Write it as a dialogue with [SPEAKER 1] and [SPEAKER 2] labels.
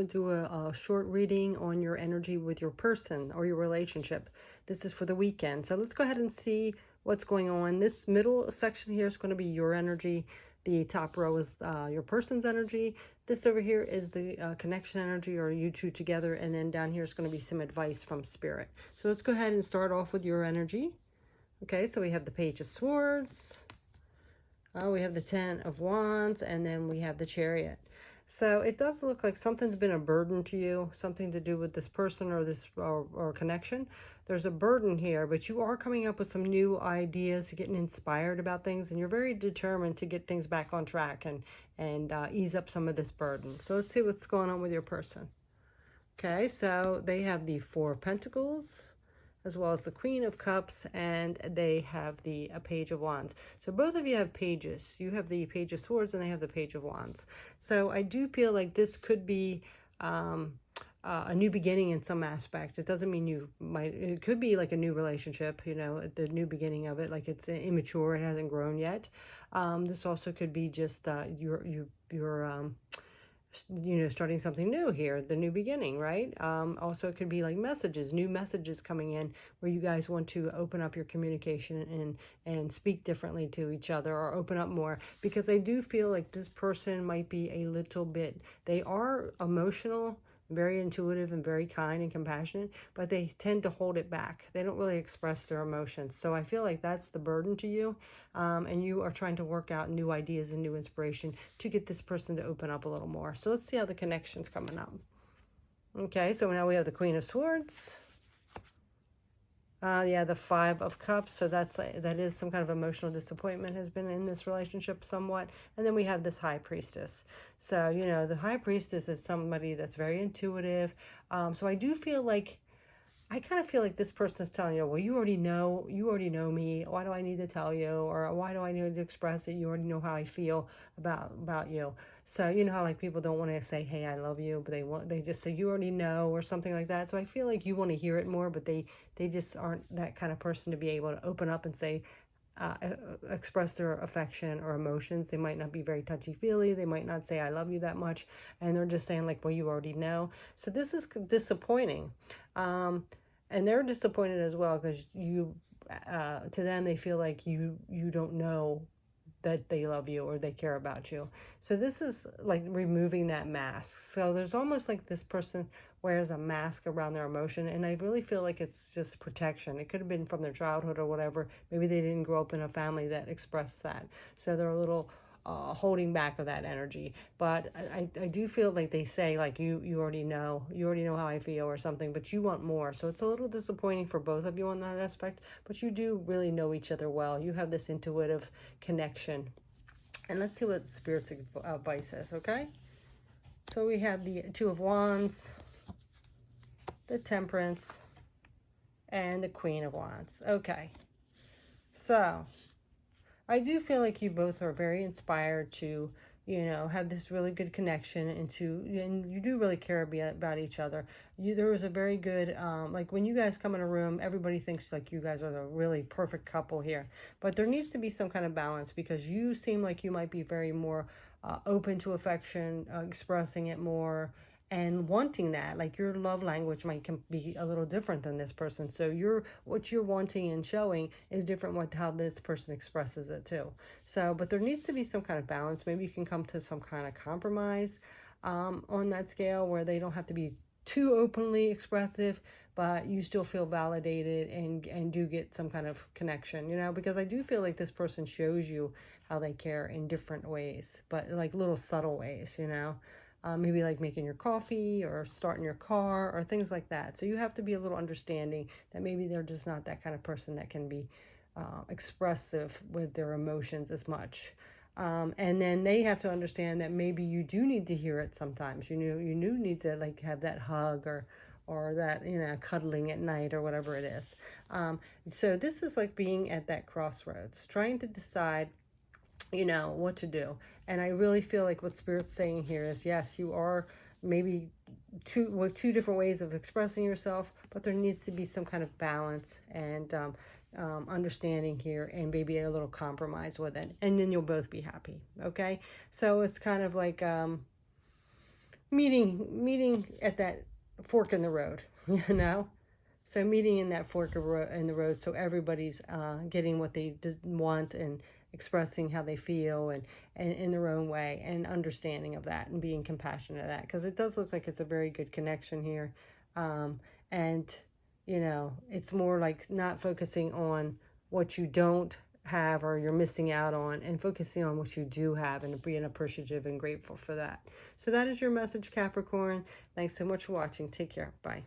[SPEAKER 1] to do a short reading on your energy with your person or your relationship. This is for the weekend. So let's go ahead and see what's going on. This middle section here is going to be your energy. The top row is your person's energy. This over here is the connection energy, or you two together. And then down here is going to be some advice from Spirit. So let's go ahead and start off with your energy. Okay, so we have the Page of Swords. We have the Ten of Wands, and then we have the Chariot. So it does look like something's been a burden to you, something to do with this person or this or connection. There's a burden here, but you are coming up with some new ideas, getting inspired about things, and you're very determined to get things back on track and ease up some of this burden. So let's see what's going on with your person. Okay, so they have the Four of Pentacles, as well as the Queen of Cups, and they have the Page of Wands. So both of you have pages. You have the Page of Swords and they have the Page of Wands. So I do feel like this could be a new beginning in some aspect. It doesn't mean you might, it could be like a new relationship, you know, at the new beginning of it, like it's immature, it hasn't grown yet. This also could be just you're you know, starting something new here, the new beginning, right? Also, it could be like messages, new messages coming in where you guys want to open up your communication and speak differently to each other, or open up more, because I do feel like this person might be a little bit, they are emotional, very intuitive and very kind and compassionate, but they tend to hold it back. They don't really express their emotions. So I feel like that's the burden to you. And you are trying to work out new ideas and new inspiration to get this person to open up a little more. So let's see how the connection's coming up. Okay, so now we have the Queen of Swords. Yeah, the Five of Cups. So that is some kind of emotional disappointment has been in this relationship somewhat. And then we have this High Priestess. So, you know, the High Priestess is somebody that's very intuitive. So I do feel like, I kind of feel like this person is telling you, well, you already know me. Why do I need to tell you? Or why do I need to express it? You already know how I feel about you. So you know how like people don't want to say, hey, I love you, but they just say you already know, or something like that. So I feel like you want to hear it more, but they just aren't that kind of person to be able to open up and say, express their affection or emotions. They might not be very touchy-feely. They might not say I love you that much, and they're just saying like, well, you already know. So this is disappointing, and they're disappointed as well, because you to them they feel like you don't know that they love you or they care about you. So this is like removing that mask. So there's almost like this person wears a mask around their emotion, and I really feel like it's just protection. It could have been from their childhood or whatever. Maybe they didn't grow up in a family that expressed that, so they're a little holding back of that energy. But I do feel like they say like you already know how I feel or something, but you want more. So it's a little disappointing for both of you on that aspect, but you do really know each other well. You have this intuitive connection. And let's see what Spirit's advice is. Okay, so we have the Two of Wands, the Temperance, and the Queen of Wands. Okay, so I do feel like you both are very inspired to, you know, have this really good connection, and you do really care about each other. There was a very good, like when you guys come in a room, everybody thinks like you guys are the really perfect couple here. But there needs to be some kind of balance, because you seem like you might be very more open to affection, expressing it more, and wanting that. Like your love language can be a little different than this person. So what you're wanting and showing is different with how this person expresses it too. So, but there needs to be some kind of balance. Maybe you can come to some kind of compromise on that scale, where they don't have to be too openly expressive, but you still feel validated and do get some kind of connection, you know, because I do feel like this person shows you how they care in different ways, but like little subtle ways, you know. Maybe like making your coffee or starting your car or things like that. So you have to be a little understanding that maybe they're just not that kind of person that can be expressive with their emotions as much. And then they have to understand that maybe you do need to hear it sometimes. You do need to like have that hug or that, you know, cuddling at night or whatever it is. So this is like being at that crossroads, trying to decide, you know, what to do. And I really feel like what Spirit's saying here is, yes, you are maybe two different ways of expressing yourself, but there needs to be some kind of balance and understanding here, and maybe a little compromise with it, and then you'll both be happy. Okay, so it's kind of like meeting at that fork in the road, you know. So meeting in that fork in the road, so everybody's getting what they want and expressing how they feel and in their own way, and understanding of that and being compassionate of that, because it does look like it's a very good connection here. And you know, it's more like not focusing on what you don't have or you're missing out on, and focusing on what you do have and being appreciative and grateful for that. So that is your message, Capricorn. Thanks so much for watching. Take care. Bye.